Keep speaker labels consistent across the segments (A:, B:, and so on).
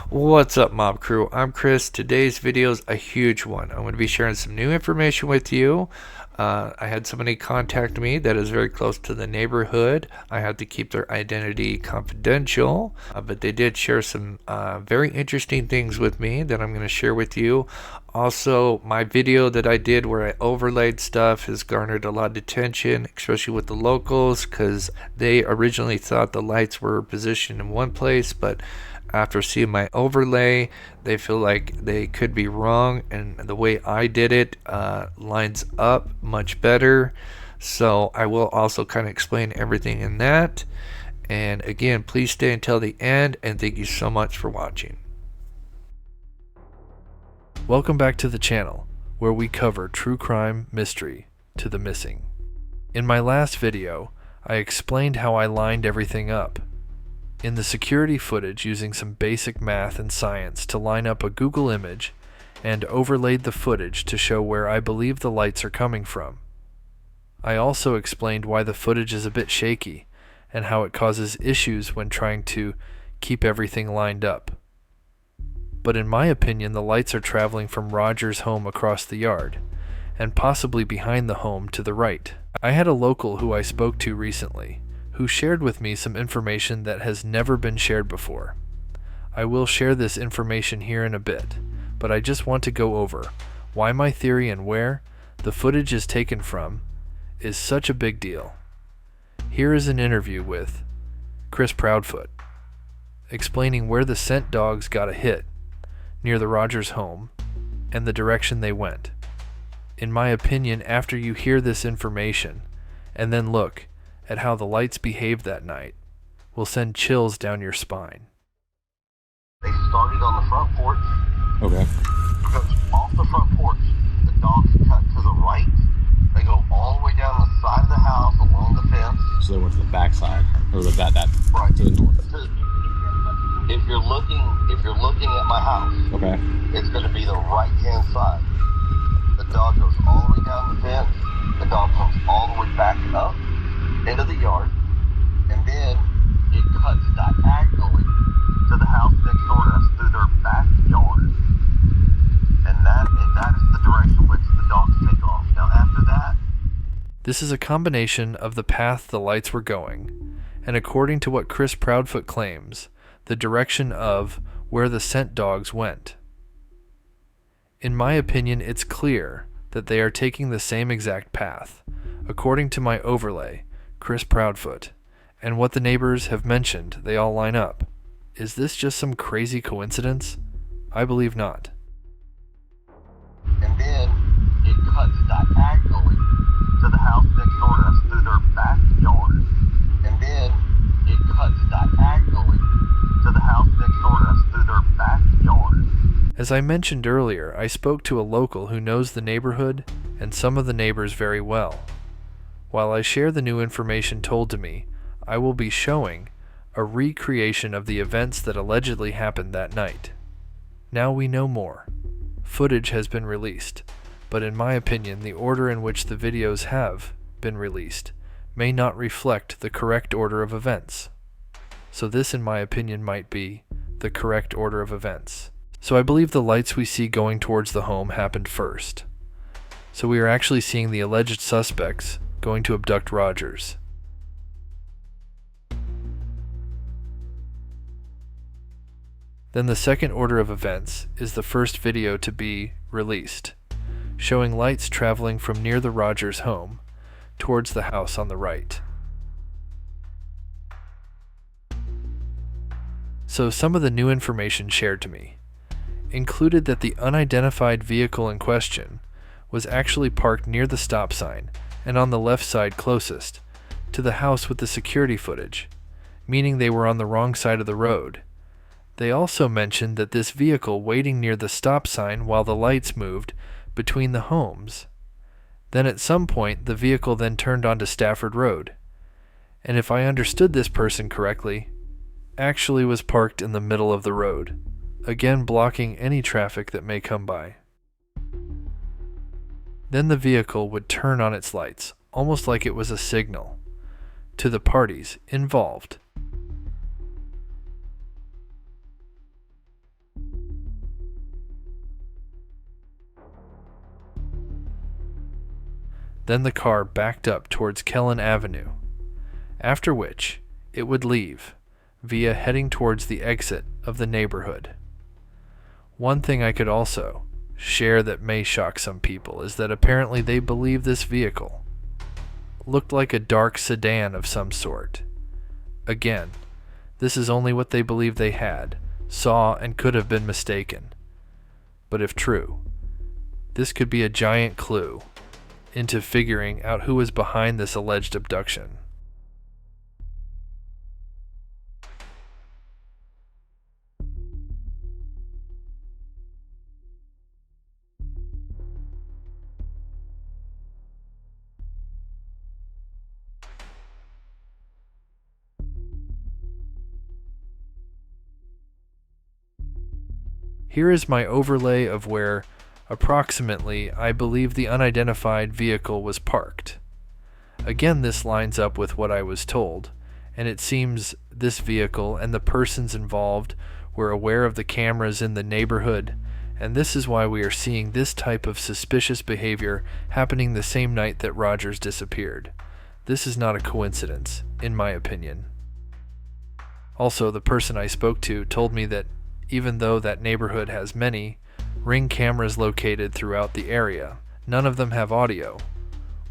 A: What's up, Mob Crew? I'm Chris. Today's video is a huge one. I'm going to be sharing some new information with you. I had somebody contact me that is very close to the neighborhood. I had to keep their identity confidential, but they did share some very interesting things with me that I'm going to share with you. Also, my video that I did where I overlaid stuff has garnered a lot of attention, especially with the locals, because they originally thought the lights were positioned in one place, but after seeing my overlay, they feel like they could be wrong, and the way I did it lines up much better. So I will also kind of explain everything in that. And again, please stay until the end, and thank you so much for watching.
B: Welcome back to the channel, where we cover true crime mystery to the missing. In my last video, I explained how I lined everything up in the security footage using some basic math and science to line up a Google image and overlaid the footage to show where I believe the lights are coming from. I also explained why the footage is a bit shaky and how it causes issues when trying to keep everything lined up. But in my opinion, the lights are traveling from Rogers' home across the yard and possibly behind the home to the right. I had a local who I spoke to recently who shared with me some information that has never been shared before. I will share this information here in a bit, but I just want to go over why my theory and where the footage is taken from is such a big deal. Here is an interview with Chris Proudfoot, explaining where the scent dogs got a hit near the Rogers home and the direction they went. In my opinion, after you hear this information and then look at how the lights behaved that night, will send chills down your spine.
C: They started on the front porch.
D: Okay.
C: Because off the front porch, the dogs cut to the right. They go all the way down the side of the house along the fence.
D: So they went to the back side, or that
C: Right.
D: to the north.
C: If you're looking at my house,
D: Okay.
C: it's going to be the right-hand side. The dog goes all the way down the fence. The dog comes all the way back up into the yard, and then it cuts diagonally to the house next door to us through their backyard, and that is the direction which the dogs take off. Now after that,
B: This is a combination of the path the lights were going, and according to what Chris Proudfoot claims, the direction of where the scent dogs went. In my opinion, it's clear that they are taking the same exact path, according to my overlay, Chris Proudfoot, and what the neighbors have mentioned, they all line up. Is this just some crazy coincidence? I believe not.
C: and then it cuts diagonally to the house next door to us through their backyard, and then it cuts diagonally to the house next door to us through their backyard.
B: As I mentioned earlier, I spoke to a local who knows the neighborhood and some of the neighbors very well. While I share the new information told to me, I will be showing a recreation of the events that allegedly happened that night. Now we know more. Footage has been released, but in my opinion, the order in which the videos have been released may not reflect the correct order of events. So this, in my opinion, might be the correct order of events. So I believe the lights we see going towards the home happened first. So we are actually seeing the alleged suspects going to abduct Rogers. Then the second order of events is the first video to be released, showing lights traveling from near the Rogers home towards the house on the right. So some of the new information shared to me included that the unidentified vehicle in question was actually parked near the stop sign and on the left side closest to the house with the security footage, meaning they were on the wrong side of the road. They also mentioned that this vehicle waiting near the stop sign while the lights moved between the homes. Then at some point the vehicle then turned onto Stafford Road, and if I understood this person correctly, actually was parked in the middle of the road, again blocking any traffic that may come by. Then the vehicle would turn on its lights, almost like it was a signal to the parties involved. Then the car backed up towards Kellen Avenue, after which it would leave via heading towards the exit of the neighborhood. One thing I could also share that may shock some people is that apparently they believe this vehicle looked like a dark sedan of some sort. Again, this is only what they believe they had, saw, and could have been mistaken. But if true, this could be a giant clue into figuring out who is behind this alleged abduction. Here is my overlay of where approximately I believe the unidentified vehicle was parked. Again, this lines up with what I was told, and it seems this vehicle and the persons involved were aware of the cameras in the neighborhood, and this is why we are seeing this type of suspicious behavior happening the same night that Rogers disappeared. This is not a coincidence, in my opinion. Also, the person I spoke to told me that even though that neighborhood has many Ring cameras located throughout the area, none of them have audio,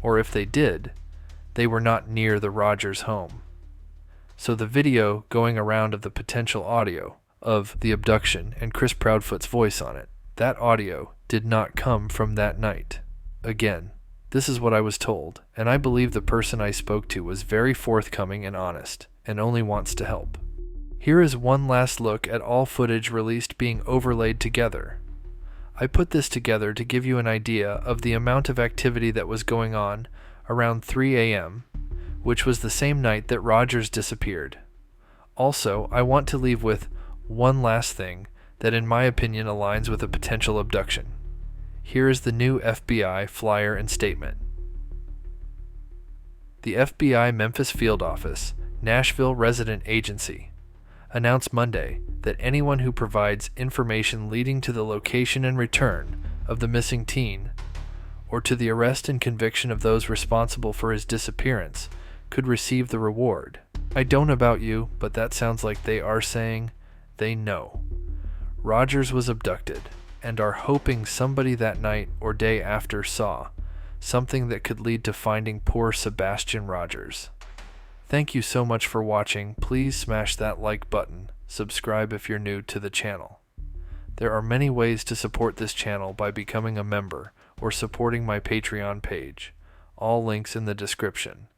B: or if they did, they were not near the Rogers home. So the video going around of the potential audio of the abduction and Chris Proudfoot's voice on it, that audio did not come from that night. Again, this is what I was told, and I believe the person I spoke to was very forthcoming and honest, and only wants to help. Here is one last look at all footage released being overlaid together. I put this together to give you an idea of the amount of activity that was going on around 3 a.m., which was the same night that Rogers disappeared. Also, I want to leave with one last thing that in my opinion aligns with a potential abduction. Here is the new FBI flyer and statement. The FBI Memphis Field Office, Nashville Resident Agency, announced Monday that anyone who provides information leading to the location and return of the missing teen, or to the arrest and conviction of those responsible for his disappearance, could receive the reward. I don't know about you, but that sounds like they are saying they know Rogers was abducted and are hoping somebody that night or day after saw something that could lead to finding poor Sebastian Rogers. Thank you so much for watching. Please smash that like button, subscribe if you're new to the channel. There are many ways to support this channel by becoming a member or supporting my Patreon page. All links in the description.